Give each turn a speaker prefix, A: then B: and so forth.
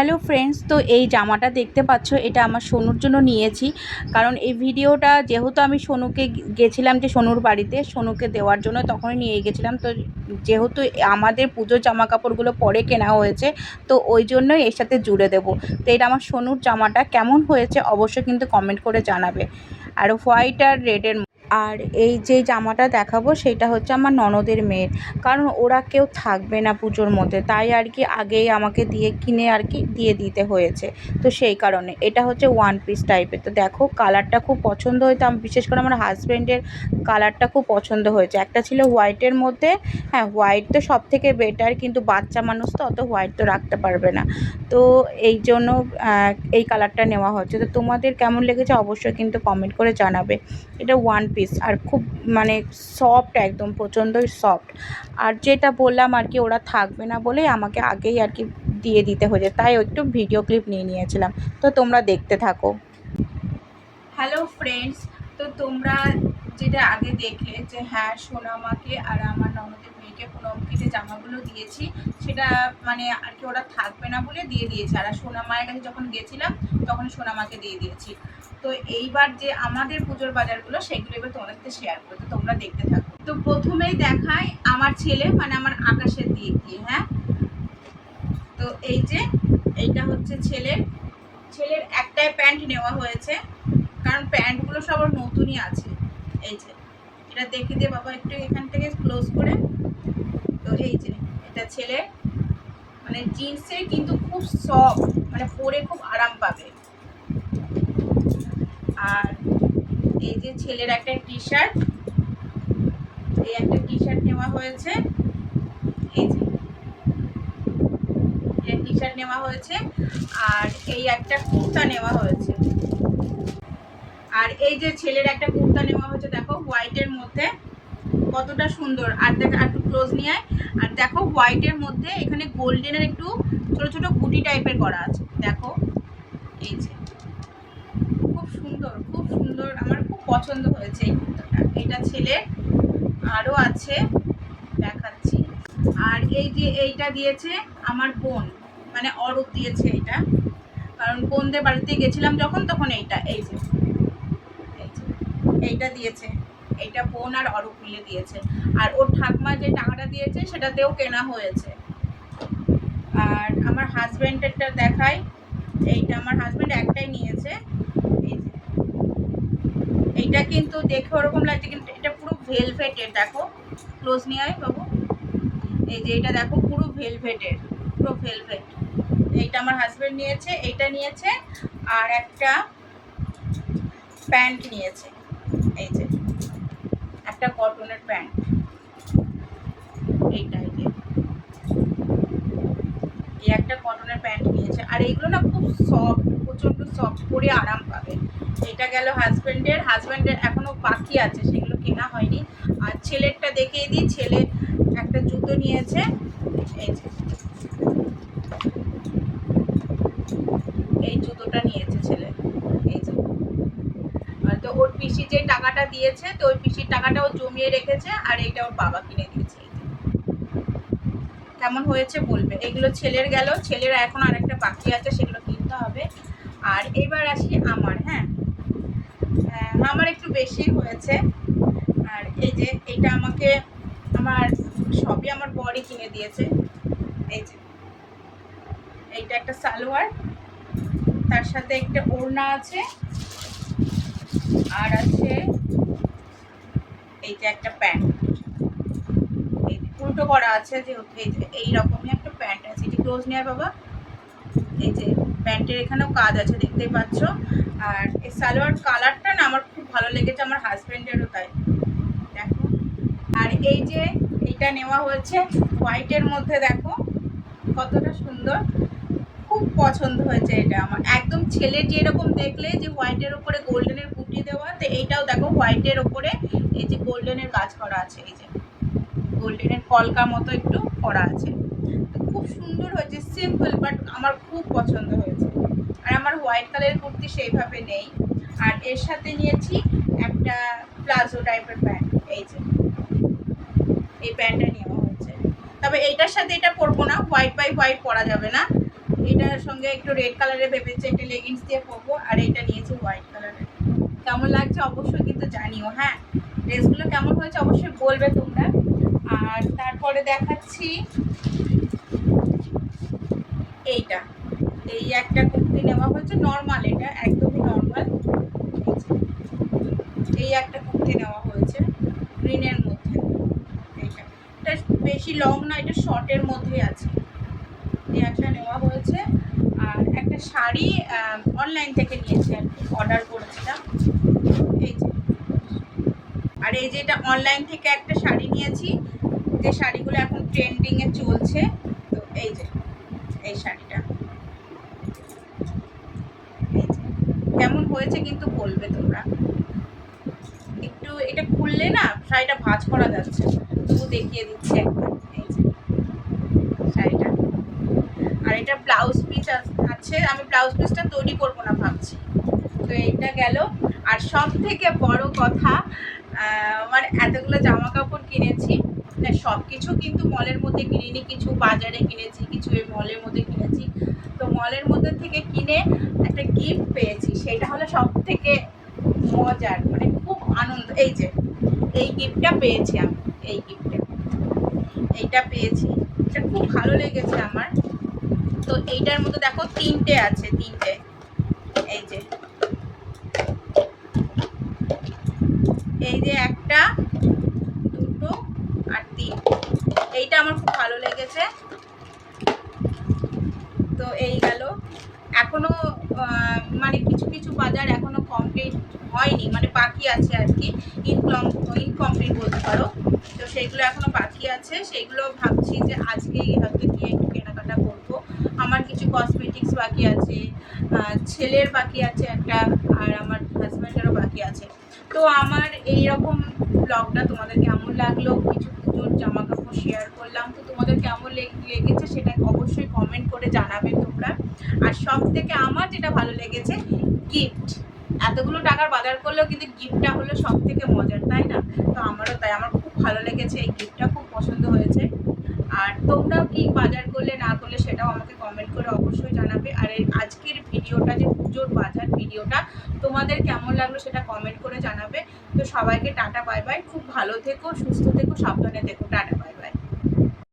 A: Hello friends, তো এই জামাটা দেখতে পাচ্ছ, এটা আমার সোনুর জন্য নিয়েছি। কারণ এই ভিডিওটা যেহেতু আমি সোনুকে গেছিলাম যে সোনুর বাড়িতে সোনুকে দেওয়ার জন্য, তখনই নিয়ে গেছিলাম। তো যেহেতু আমাদের পুজোর জামা কাপড়গুলো পরে কেনা হয়েছে, তো ওই জন্যই এর সাথে জুড়ে দেবো। তো এটা আমার সোনুর জামাটা কেমন হয়েছে অবশ্যই কিন্তু কমেন্ট করে জানাবে। আর হোয়াইট আর রেডের, আর এই যে জামাটা দেখাবো সেটা হচ্ছে আমার ননদের মেয়ের, কারণ ওরা কেউ থাকবে না পুজোর মধ্যে, তাই আর কি আগেই আমাকে কিনে আর কি দিয়ে দিতে হয়েছে। তো সেই কারণে এটা হচ্ছে ওয়ান পিস টাইপের। তো দেখো কালারটা খুব পছন্দ হয়েছে, বিশেষ করে আমার হাজব্যান্ডের কালারটা খুব পছন্দ হয়েছে। একটা ছিল হোয়াইটের মধ্যে, হ্যাঁ হোয়াইট তো সব থেকে বেটার, কিন্তু বাচ্চা মানুষ তো অত হোয়াইট তো রাখতে পারবে না, তো এই জন্য এই কালারটা নেওয়া হচ্ছে। তো তোমাদের কেমন লেগেছে অবশ্যই কিন্তু কমেন্ট করে জানাবে। এটা ওয়ান পিস আর খুব মানে সফট, একদম প্রচণ্ডই সফট। আর যেটা বললাম আর কি ওরা থাকবে না বলেই আমাকে আগেই আর কি দিয়ে দিতে হয়েছে, তাই একটু ভিডিও ক্লিপ নিয়ে নিয়েছিলাম। তো তোমরা দেখতে থাকো। হ্যালো ফ্রেন্ডস, তো তোমরা যেটা আগে দেখলে যে হ্যাঁ সোনামাকে আর আমার ননদের মেয়েকে পুনমকে যে জামাগুলো দিয়েছি, সেটা মানে আর কি ওরা থাকবে না বলে দিয়ে দিয়েছে। আর সোনামায়ের কাছে যখন গেছিলাম তখন সোনামাকে দিয়ে দিয়েছি। তো এইবার যে আমাদের পুজোর বাজারগুলো সেগুলো এবার তোমাদের সাথে শেয়ার করবো, তো তোমরা দেখতে থাকো। তো প্রথমেই দেখাই আমার ছেলে, মানে আমার আকাশের দিক দিয়ে। হ্যাঁ, তো এই যে এইটা হচ্ছে ছেলের একটাই প্যান্ট নেওয়া হয়েছে, কারণ প্যান্টগুলো সব নতুনই আছে। এই যে এটা দেখে দিয়ে বাবা একটু এখান থেকে ক্লোজ করে। তো এই যে এটা ছেলের, মানে জিন্সের কিন্তু খুব সফট, মানে পরে খুব আরাম পাবে। আর এই যে ছেলের একটা টি শার্ট, এই একটা টি শার্ট নেওয়া হয়েছে। এই যে টি শার্ট নেওয়া হয়েছে, আর এই একটা কুর্তা নেওয়া হয়েছে। আর এই যে ছেলের একটা কুর্তা নেওয়া হয়েছে, দেখো হোয়াইটের মধ্যে কতটা সুন্দর। আর দেখো একটু ক্লোজ নিয়ে আয়। আর দেখো হোয়াইটের মধ্যে এখানে গোল্ডেনের একটু ছোট ছোট গুটি টাইপের করা আছে, দেখো। এই যে খুব সুন্দর, খুব সুন্দর, আমার খুব পছন্দ হয়েছে এই কুর্তাটা। এটা ছেলের আরও আছে, দেখাচ্ছি। আর এই যে এইটা দিয়েছে আমার বোন, মানে অরূপ দিয়েছে এইটা, কারণ বোনদের বাড়িতে গেছিলাম যখন, তখন এইটা এই যে এইটা দিয়েছে। এইটা বোন আর অরূপ মিলে দিয়েছে। আর ওর ঠাকমা যে টাকাটা দিয়েছে সেটাতেও কেনা হয়েছে। আর আমার হাজব্যান্ডেরটা দেখাই, এইটা আমার হাজব্যান্ড একটাই নিয়েছে। এই যে এইটা কিন্তু দেখে ওরকম লাগছে, কিন্তু এটা পুরো ভেলভেটের, দেখো ক্লোজ নিয়ে আয় বাবু। এই যে এটা দেখো পুরো ভেলভেটের, পুরো ভেলভেট। এইটা আমার হাজব্যান্ড নিয়েছে, এইটা নিয়েছে। আর একটা প্যান্ট নিয়েছে, এই যে একটা কটনের প্যান্ট, এইটা এই একটা কটনের প্যান্ট নিয়েছে। আর এইগুলো না খুব সফট, প্রচণ্ড সফট, পরে আরাম পাবে। এটা গেল হাজব্যান্ডের এখনো বাকি আছে, সেগুলো কেনা হয়নি। আর ছেলেরটা দেখিয়ে দিই, ছেলে একটা জুতো নিয়েছে। এই যে এই জুতোটা নিয়েছে ছেলে। এই যে তো ওর পিসি যে টাকাটা দিয়েছে, তো ওই পিসির টাকাটা ও জমিয়ে রেখেছে, আর এইটা ওর বাবা কিনে দিয়েছে। কেমন হয়েছে বলবে। এগুলো ছেলের গেল, ছেলের এখন আর একটা বাকি আছে, সেগুলো কিনতে হবে। আর এবার আসি আমার। হ্যাঁ, আমার একটু বেশি হয়েছে। আর এই যে এটা আমাকে আমার সবই আমার বরই কিনে দিয়েছে। এই যে এইটা একটা সালোয়ার, তার সাথে একটা ওড়না আছে, আর আছে এই যে একটা প্যান্ট, এই উল্টো করা আছে যেহেতু। এই যে এইরকমই একটা প্যান্ট আছে, এটি ক্লোজ নেয় বাবা। এই যে প্যান্টের এখানেও কাজ আছে, দেখতেই পাচ্ছ। আর এই সালোয়ার কালারটা না আমার খুব ভালো লেগেছে, আমার হাজব্যান্ডেরও তাই, দেখো। আর এই যে এইটা নেওয়া হয়েছে হোয়াইটের মধ্যে, দেখো কতটা সুন্দর, খুব পছন্দ হয়েছে এটা আমার। একদম ছেলের যেরকম দেখলে যে হোয়াইটের ওপরে গোল্ডেনের বুটি দেওয়া, তো এইটাও দেখো হোয়াইটের ওপরে এই যে গোল্ডেনের কাজ করা আছে, এই যে গোল্ডেনের কলকা মতো একটু করা আছে। খুব সুন্দর হয়েছে, সিম্পল, বাট আমার খুব পছন্দ হয়েছে। আর আমার হোয়াইট কালারের কুর্তি সেইভাবে নেই। আর এর সাথে নিয়েছি একটা প্লাজো টাইপের প্যান্ট, এই যে এই প্যান্টটা নেওয়া হয়েছে। তবে এইটার সাথে এটা পরবো না, হোয়াইট বাই হোয়াইট পরা যাবে না, এটার সঙ্গে একটু রেড কালারের ভেবেছে, একটা লেগিংস দিয়ে পরবো, আর এইটা নিয়েছি হোয়াইট কালারের। কেমন লাগছে অবশ্যই কিন্তু জানিও, হ্যাঁ ড্রেসগুলো কেমন হয়েছে অবশ্যই বলবে তোমরা। আর তারপরে দেখাচ্ছি এইটা, এই একটা কুর্তি নেওয়া হয়েছে নর্মাল, এটা একদমই নর্মাল। এই একটা কুর্তি নেওয়া হয়েছে গ্রিনের মধ্যে, এইটা এটা বেশি লং না, এটা শর্টের মধ্যেই আছে, এই একটা নেওয়া হয়েছে। আর একটা শাড়ি অনলাইন থেকে নিয়েছি আর কি, অর্ডার করেছিলাম এই যে। আর এই যে এটা অনলাইন থেকে একটা শাড়ি নিয়েছি, যে শাড়িগুলো এখন ট্রেন্ডিংয়ে চলছে, তো এই যে এই শাড়িটা, এই যে কেমন হয়েছে কিন্তু বলবে তোমরা। একটু এটা খুললে না শাড়িটা ভাঁজ করা যাচ্ছে, তবু দেখিয়ে দিচ্ছে একবার, এই যে শাড়িটা। আর এটা ব্লাউজ পিস আছে, আমি ব্লাউজ পিসটা তৈরি করবো না ভাবছি। তো এইটা গেল। আর সব থেকে বড় কথা, আমার এতগুলো জামা কাপড় কিনেছি, সব কিছু কিন্তু মলের মধ্যে কিনিনি, কিছু বাজারে কিনেছি, কিছু এই মলের মধ্যে কিনেছি। তো মলের মধ্যে থেকে কিনে একটা গিফট পেয়েছি, সেটা হলো সব থেকে মজার, মানে খুব আনন্দ। এই যে এই গিফটটা পেয়েছি আমি, এই গিফটটা এইটা পেয়েছি, এটা খুব ভালো লেগেছে আমার। তো এইটার মধ্যে দেখো তিনটে আছে, তিনটে, এই যে এই যে একটা, দুটো আর তিনটে, এইটা আমার খুব ভালো লেগেছে। তো এই গেল। এখনো মানে কিছু কিছু বাজার এখনো কমপ্লিট হয়নি, মানে বাকি আছে আর কি, ইনকমপ্লিট বলতে পারো। তো সেইগুলো এখনো বাকি আছে, সেইগুলো ভাবছি যে আজকেই হয়তো গিয়ে একটু কেনাকাটা করবো। আমার কিছু কসমেটিক্স বাকি আছে, ছেলের বাকি আছে একটা, আর আমার হাজব্যান্ডেরও বাকি আছে। তো আমার এইরকম ব্লগটা তোমাদের কেমন লাগলো, কিছু পুজোর জামা কাপড় শেয়ার করলাম, তো তোমাদের কেমন লেগেছে সেটা অবশ্যই কমেন্ট করে জানাবে তোমরা। আর সব থেকে আমার যেটা ভালো লেগেছে গিফট, এতগুলো টাকার বাজার করলেও কিন্তু গিফটটা হলো সব থেকে মজার, তাই না? তো আমারও তাই, আমার খুব ভালো লেগেছে, এই গিফটটা খুব পছন্দ হয়েছে। আর তোমরাও কি বাজার করলে না করলে সেটাও আমাকে কমেন্ট করে অবশ্যই জানাবে। আর এই আজকের ভিডিওটা যে পুজোর বাজার ভিডিওটা তোমাদের কেমন লাগলো সেটা কমেন্ট করে জানাবে। তো সবাইকে টাটা বাই বাই, খুব ভালো থেকো, সুস্থ থেকো, সাবধানে থেকো, টাটা বাই বাই।